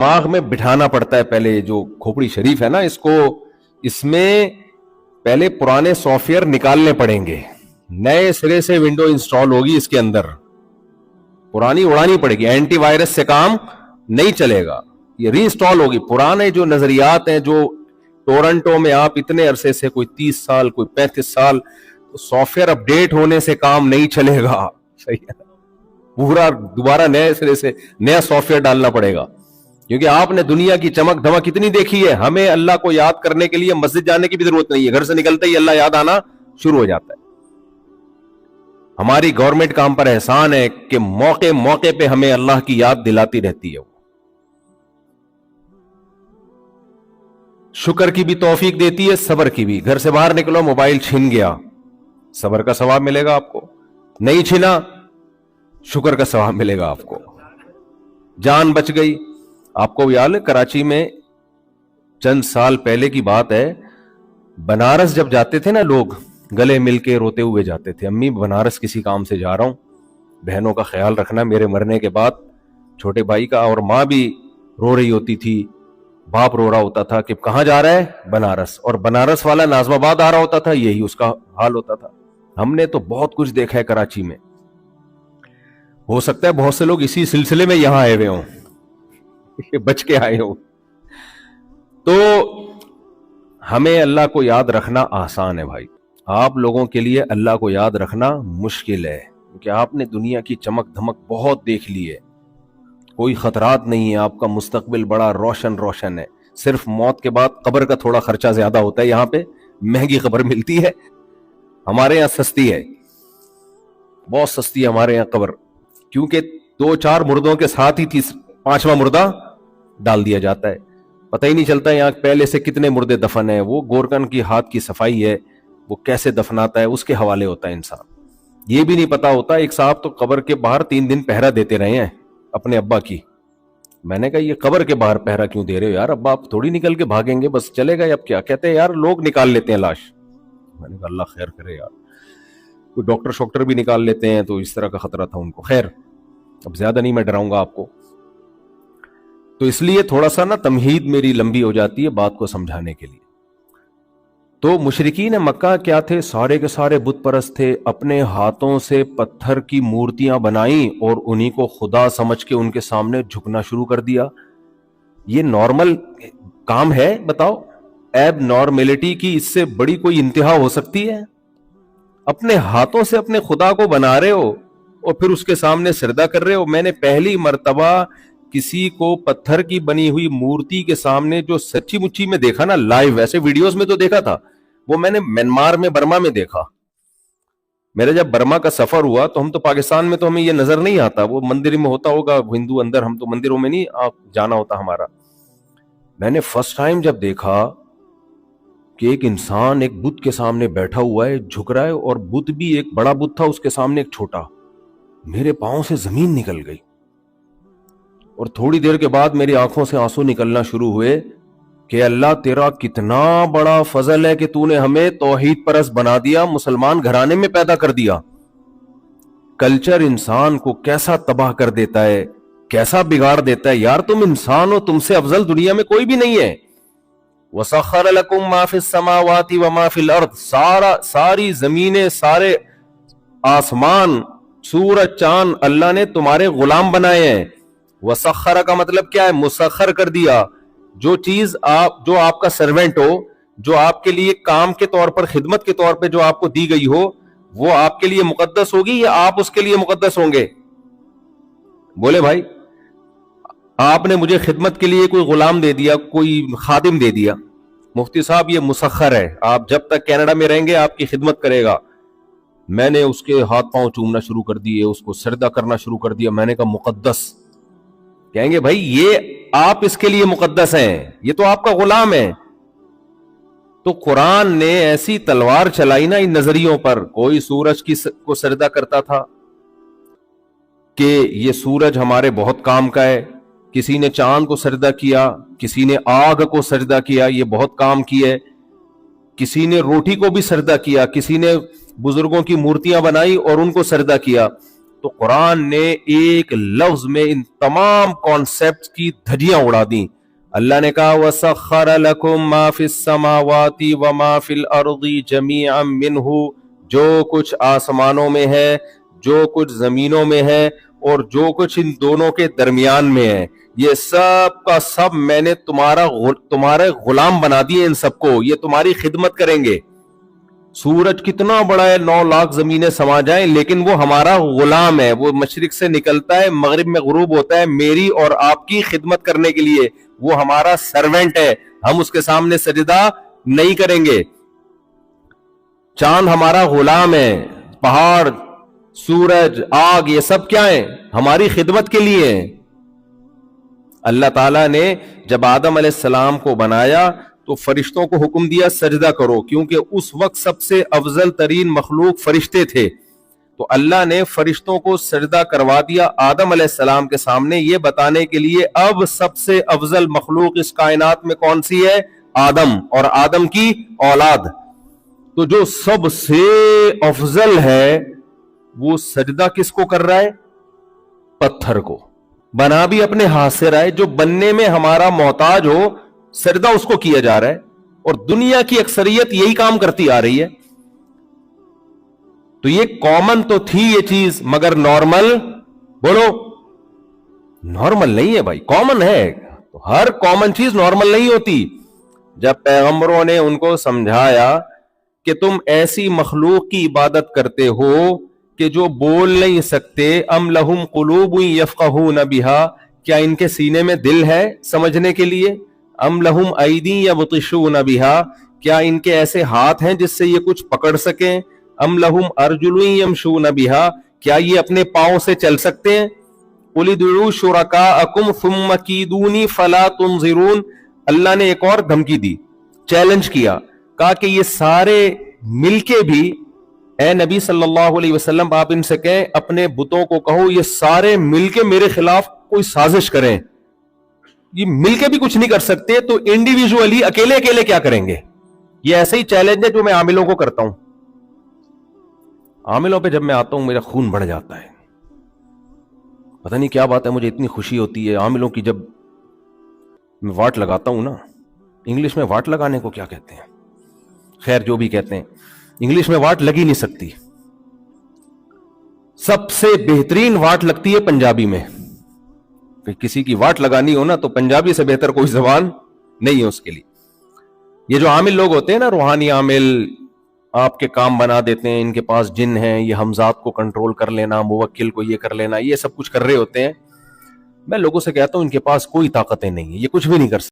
दिमाग में बिठाना पड़ता है। पहले जो खोपड़ी शरीफ है ना, इसमें पहले पुराने सॉफ्टवेयर निकालने पड़ेंगे, नए सिरे से विंडो इंस्टॉल होगी इसके अंदर, पुरानी उड़ानी पड़ेगी। एंटीवायरस से काम नहीं चलेगा, ये रीइंस्टॉल होगी। पुराने जो नजरियात हैं, जो टोरंटो में आप इतने अरसे से, कोई 30 साल, कोई 35 साल, तो सॉफ्टवेयर अपडेट होने से काम नहीं चलेगा। सही है, पूरा दोबारा नए सिरे से नया सॉफ्टवेयर डालना पड़ेगा, क्योंकि आपने दुनिया की चमक धमक कितनी देखी है। हमें अल्लाह को याद करने के लिए मस्जिद जाने की भी जरूरत नहीं है, घर से निकलते ही अल्लाह याद आना शुरू हो जाता है। हमारी गवर्नमेंट का हम पर एहसान है कि मौके मौके पे हमें अल्लाह की याद दिलाती रहती है। शुक्र की भी तौफीक देती है, सब्र की भी। घर से बाहर निकलो, मोबाइल छिन गया, सब्र का सवाब मिलेगा आपको। नहीं छिना, शुक्र का सवाब मिलेगा आपको। जान बच गई। आपको याद है, कराची में चंद साल पहले की बात है, बनारस जब जाते थे ना लोग, गले मिलके रोते हुए जाते थे, अम्मी बनारस किसी काम से जा रहा हूं, बहनों का ख्याल रखना मेरे मरने के बाद, छोटे भाई का। और माँ भी रो रही होती थी, बाप रो रहा होता था कि कहां जा रहा है, बनारस। और बनारस वाला नाजमाबाद आ रहा होता था, यही उसका हाल होता था। हमने तो बहुत कुछ देखा है कराची में। हो सकता है बहुत से लोग इसी सिलसिले में यहां आए हुए हों, बच के आए हो। तो हमें अल्लाह को याद रखना आसान है भाई, आप लोगों के लिए अल्लाह को याद रखना मुश्किल है, क्योंकि आपने दुनिया की चमक धमक बहुत देख ली है। कोई खतरात नहीं है, आपका मुस्तकबिल बड़ा रोशन रोशन है। सिर्फ मौत के बाद कब्र का थोड़ा खर्चा ज्यादा होता है, यहां पे महंगी कब्र मिलती है, हमारे यहां सस्ती है, बहुत सस्ती है हमारे यहां कब्र, क्योंकि 2-4 मुर्दों के साथ ही 5वां मुर्दा डाल दिया जाता है। पता ही नहीं चलता यहाँ पहले से कितने मुर्दे दफन है। वो गोरकन की हाथ की सफाई है, वो कैसे दफनाता है उसके हवाले होता है इंसान। ये भी नहीं पता होता, एक साहब तो कब्र के बाहर 3 दिन पहरा देते रहे हैं अपने अब्बा की। मैंने कहा ये कब्र के बाहर पहरा क्यों दे रहे हो यार, अब्बा आप थोड़ी निकल के भागेंगे, बस चले गए अब क्या। कहते हैं यार लोग निकाल लेते हैं लाश। मैंने कहा अल्लाह खैर करे यार, कोई डॉक्टर शॉक्टर भी निकाल लेते हैं, तो इस तरह का खतरा था उनको। खैर अब ज्यादा नहीं मैं डराऊंगा आपको, तो इसलिए थोड़ा सा ना तमहीद मेरी लंबी हो जाती है बात को समझाने के लिए। तो मुशरिकीन मक्का क्या थे, सारे के सारे बुत परस्त थे, अपने हाथों से पत्थर की मूर्तियां बनाई और उन्हीं को खुदा समझ के उनके सामने झुकना शुरू कर दिया। ये नॉर्मल काम है बताओ, एब नॉर्मेलिटी की इससे बड़ी कोई इंतहा हो सकती है? अपने हाथों से अपने खुदा को बना रहे हो और फिर उसके सामने सिरदा कर रहे हो। मैंने पहली मर्तबा किसी को पत्थर की बनी हुई मूर्ति के सामने जो सच्ची मुच्ची में देखा ना लाइव, वैसे वीडियोस में तो देखा था, वो मैंने म्यांमार में, बर्मा में देखा। मेरा जब बर्मा का सफर हुआ तो हम तो पाकिस्तान में तो हमें ये नजर नहीं आता, वो मंदिर में होता होगा हिंदू अंदर, हम तो मंदिरों में नहीं जाना होता हमारा। मैंने फर्स्ट टाइम जब देखा कि एक इंसान एक बुत के सामने बैठा हुआ है, झुक रहा है, और बुत भी एक बड़ा बुत था, उसके सामने एक छोटा, मेरे पांव से जमीन निकल गई। और थोड़ी देर के बाद मेरी आंखों से आंसू निकलना शुरू हुए कि अल्लाह तेरा कितना बड़ा फजल है कि तूने हमें तौहीद परस्त बना दिया, मुसलमान घराने में पैदा कर दिया। कल्चर इंसान को कैसा तबाह कर देता है, कैसा बिगाड़ देता है। यार तुम इंसान हो, तुमसे अफजल दुनिया में कोई भी नहीं है। वसख्खर लकुम मा फिस समावाति व मा फिल अर्द, सारी जमीनें, सारे आसमान, सूरज, चांद अल्लाह ने तुम्हारे गुलाम बनाए हैं। वसख्खर का मतलब क्या है, मुसख्खर कर दिया। जो चीज जो आपका सर्वेंट हो, जो आपके लिए काम के तौर पर, खिदमत के तौर पर जो आपको दी गई हो, वो आपके लिए मुकद्दस होगी या आप उसके लिए मुकद्दस होंगे? बोले भाई, आपने मुझे खिदमत के लिए कोई गुलाम दे दिया, कोई खादिम दे दिया, मुफ्ती साहब ये मुसख्खर है, आप जब तक कनाडा में रहेंगे आपकी खिदमत करेगा। मैंने उसके हाथ पांव चूमना शुरू कर दिए, उसको सजदा करना शुरू कर दिया। मैंने कहा मुकद्दस? कहेंगे भाई ये आप इसके लिए मुकद्दस हैं, ये तो आपका गुलाम है। तो कुरान ने ऐसी तलवार चलाई ना इन नजरियों पर। कोई सूरज को सजदा करता था कि ये सूरज हमारे बहुत काम का है, किसी ने चांद को सजदा किया, किसी ने आग को सजदा किया, ये बहुत काम की है, किसी ने रोटी को भी सजदा किया, किसी ने बुजुर्गों की मूर्तियां बनाई और उनको सजदा किया। تو قرآن نے ایک لفظ میں ان تمام کانسیپٹ کی دھجیاں اڑا دی. اللہ نے کہا وَسَخَّرَ لَكُم مَّا فِي السَّمَاوَاتِ وَمَا فِي الْأَرْضِ جَمِيعًا مِّنْهُ, جو کچھ آسمانوں میں ہے, جو کچھ زمینوں میں ہے, اور جو کچھ ان دونوں کے درمیان میں ہے, یہ سب کا سب میں نے تمہارے غلام بنا دیے. ان سب کو یہ تمہاری خدمت کریں گے. سورج کتنا بڑا ہے, 9 لاکھ زمینیں سما جائیں, لیکن وہ ہمارا غلام ہے. وہ مشرق سے نکلتا ہے, مغرب میں غروب ہوتا ہے, میری اور آپ کی خدمت کرنے کے لیے. وہ ہمارا سرونٹ ہے, ہم اس کے سامنے سجدہ نہیں کریں گے. چاند ہمارا غلام ہے, پہاڑ, سورج, آگ, یہ سب کیا ہیں؟ ہماری خدمت کے لیے ہیں. اللہ تعالیٰ نے جب آدم علیہ السلام کو بنایا تو فرشتوں کو حکم دیا سجدہ کرو, کیونکہ اس وقت سب سے افضل ترین مخلوق فرشتے تھے. تو اللہ نے فرشتوں کو سجدہ کروا دیا آدم علیہ السلام کے سامنے, یہ بتانے کے لیے اب سب سے افضل مخلوق اس کائنات میں کون سی ہے؟ آدم, اور آدم کی اولاد. تو جو سب سے افضل ہے وہ سجدہ کس کو کر رہا ہے؟ پتھر کو. بنا بھی اپنے ہاتھ سے رہا ہے, جو بننے میں ہمارا محتاج ہو سجدہ اس کو کیا جا رہا ہے. اور دنیا کی اکثریت یہی کام کرتی آ رہی ہے. تو یہ کامن تو تھی یہ چیز, مگر نارمل, بولو نارمل نہیں ہے بھائی. کامن ہے تو ہر کامن چیز نارمل نہیں ہوتی. جب پیغمبروں نے ان کو سمجھایا کہ تم ایسی مخلوق کی عبادت کرتے ہو کہ جو بول نہیں سکتے, ام لہم قلوب یفقہون بہا, کیا ان کے سینے میں دل ہے سمجھنے کے لیے؟ ام لہم ایدی یبطشون بہا, کیا ان کے ایسے ہاتھ ہیں جس سے یہ کچھ پکڑ سکیں؟ ام لہم ارجل یمشون بہا, کیا یہ اپنے پاؤں سے چل سکتے ہیں؟ قل ادعوا شرکاءکم ثم کیدونی فلا تنظرون. اللہ نے ایک اور دھمکی دی, چیلنج کیا, کہا کہ یہ سارے مل کے بھی, اے نبی صلی اللہ علیہ وسلم آپ ان سے کہیں اپنے بتوں کو کہو یہ سارے مل کے میرے خلاف کوئی سازش کریں. یہ مل کے بھی کچھ نہیں کر سکتے, تو انڈیویجولی اکیلے اکیلے کیا کریں گے؟ یہ ایسا ہی چیلنج ہے جو میں عاملوں کو کرتا ہوں. عاملوں پہ جب میں آتا ہوں میرا خون بڑھ جاتا ہے, پتہ نہیں کیا بات ہے, مجھے اتنی خوشی ہوتی ہے عاملوں کی. جب میں واٹ لگاتا ہوں نا, انگلش میں واٹ لگانے کو کیا کہتے ہیں؟ خیر جو بھی کہتے ہیں, انگلش میں واٹ لگ ہی نہیں سکتی. سب سے بہترین واٹ لگتی ہے پنجابی میں. کسی کی واٹ لگانی ہو نا تو پنجابی سے بہتر کوئی زبان نہیں ہے اس کے لیے. یہ جو عامل لوگ ہوتے ہیں نا, روحانی عامل, آپ کے کام بنا دیتے ہیں, ان کے پاس جن ہیں, یہ حمزات کو کنٹرول کر لینا, موکل کو یہ کر لینا, یہ سب کچھ کر رہے ہوتے ہیں. میں لوگوں سے کہتا ہوں ان کے پاس کوئی طاقتیں نہیں ہیں, یہ کچھ بھی نہیں کر سکتے.